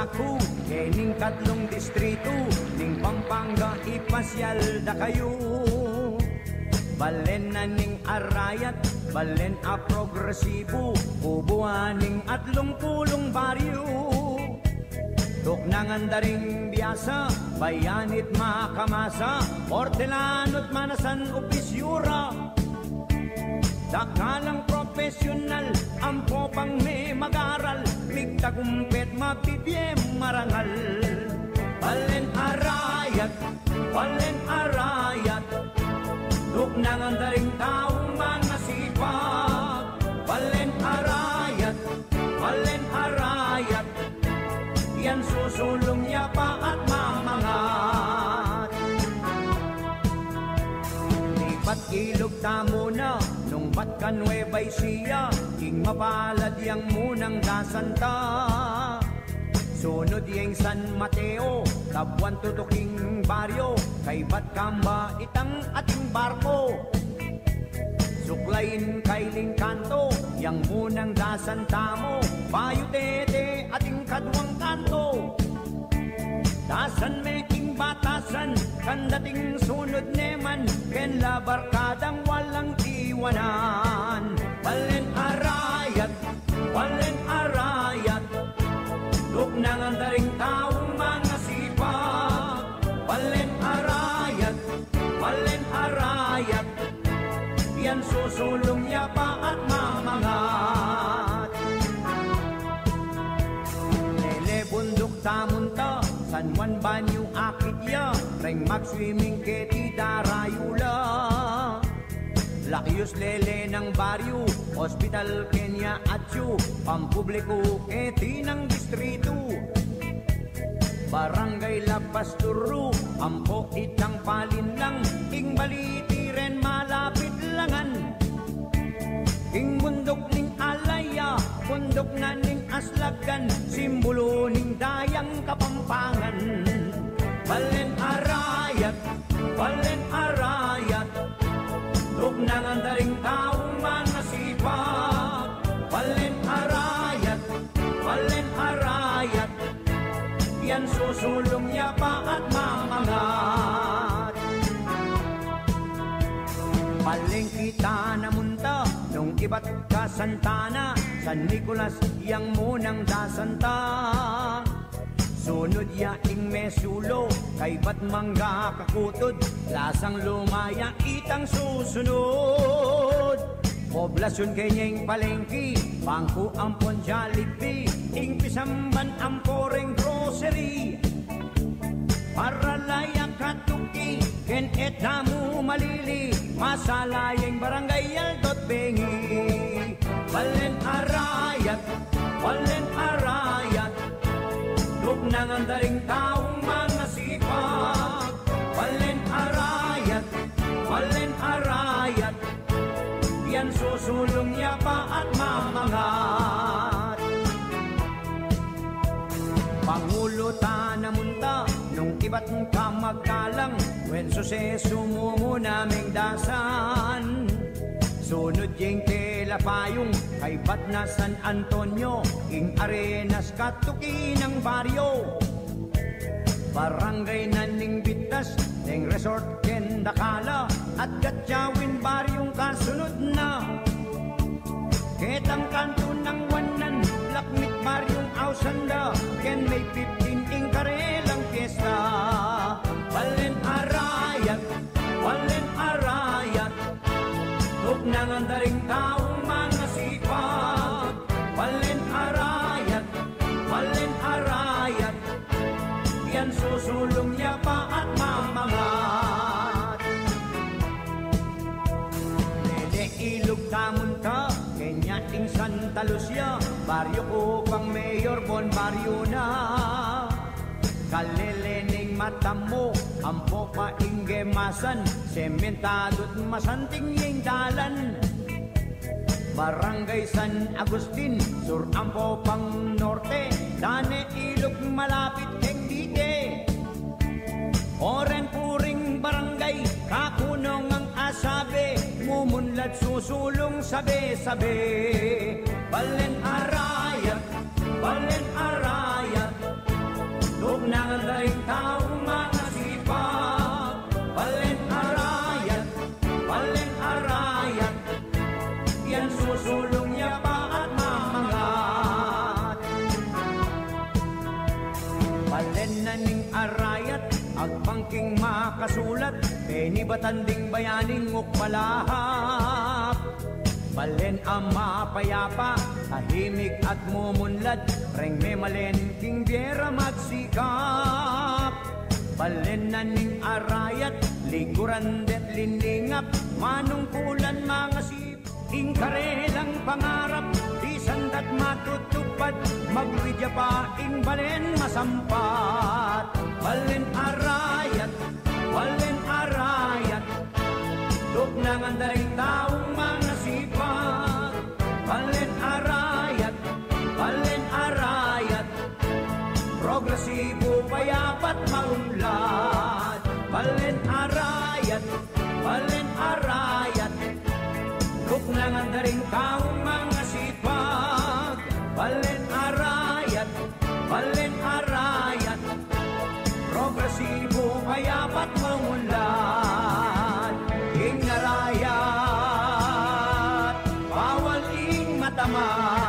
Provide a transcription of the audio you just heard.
ako, kening katlong distrito, ning Pampanga ipasyal da kayo. Balen na ning arayat, balen a progresibo, ubuaning atlong pulong baryo. Tuknangan daring biyasa, bayanit makamasa, portelanot manasan opisyura. Dakalang profesional, ampo pang may mag-aral, migtagumpet mabibiyem marangal. Balen arayat, tuknangan daring taong mga sipag. Balen arayat, yan susulong niya pa at mamangat. Lipat ilog tamo na, nung bat ka Nueva Ecija, king mapalad yang munang dasanta. Sunod yung San Mateo, Tabuan tutuking baryo, kay Batkamba itang ating barko. Suklayin kay Lingkanto, yang munang dasanta mo, Bayutete ating kadwang kanto. Dasan meking batasan, kandating sunod neman, ken labarkadang walang iwanan. Balen arayat, tuknangan daring taong mga sipag. Balen arayat, yan susulong niya pa at mamangat. Lele bundok tamunta, San Juan Banyo akitya, reng mag-swimming keti darayula. Lakyos lele ng baryo, Hospital Kenya Atyo, pampubliko keti ng distrito. Barangay La Pasturo, ampo itang palinlang, ing baliti ren malapit langan. Ing bundok ning alaya, bundok na ning aslagan, simbolo ning dayang Kapampangan. Balen arayat, tuknangan daring taong mga sipag. Balen arayat, yan susulong niya pa at mamangat. Palengkita na munta, nung iba't ka Santana, San Nicolas yang munang dasanta. Sunod ya ing mesulo, kay Batmanga kakutod, lasang lumaya itang susunod. Poblasyon kenyeng palengki, bangko ampon Jollibee, ing pisamban amporeng grocery. Para layak katuki, ken etamu malili, masalayeng barangay Aldot Bengi. Balen arayat, tuknangan daring taong mga sipag. Balen arayat, yan susulong niya pa at mamangat. Pangulo ta namunta, nung iba't ka magkalang, when suseso mo naming dasan. Sunod yung telapayong, kay Batna San Antonio, ing Arenas katuki ng baryo. Barangay na ning Bitas, ning Resort ken Dakala, at Gatchawin baryong kasunod na. Ketang kanto ng Wanan, Lakmit baryong Ausanda, ken may 15 ing Karelang Fiesta. Balen arayat, tuknangan daring taong mga sipag. Balen arayat, yan susulong niya pa at mamangat. Lele ilog tamunta, Kenya ting Santa Lucia, baryo ko pang Mayor Bon Barrio na. Kalelening mata mo, ampo pa ingemasan, sementadot masanting yung dalan. Barangay San Agustin, sur ampo pang norte, dane ilog malapit keng dite. Oren puring barangay, kakunong ang asabe, mumunlad susulong sabe-sabe. Balen arayat, king makasulat, Beni batanding bayaning ukpalahap. Balen ang mapayapa, tahimik at mumunlad, Reng memalen king biera magsikap. Balen na ning arayat, likuran det liningap, manungkulan mga sip, ingkarelang pangarap, di sandat matutupad, magwidya pa ing balen masampat. Balen arayat, duk nang andaring taong mga sipag. Balen arayat, progresibo payapat maunlad. Balen arayat, duk nang andaring taong mga sipag. Balen arayat, progresibo payapat maunlad. Ing narayat, bawal ing matama.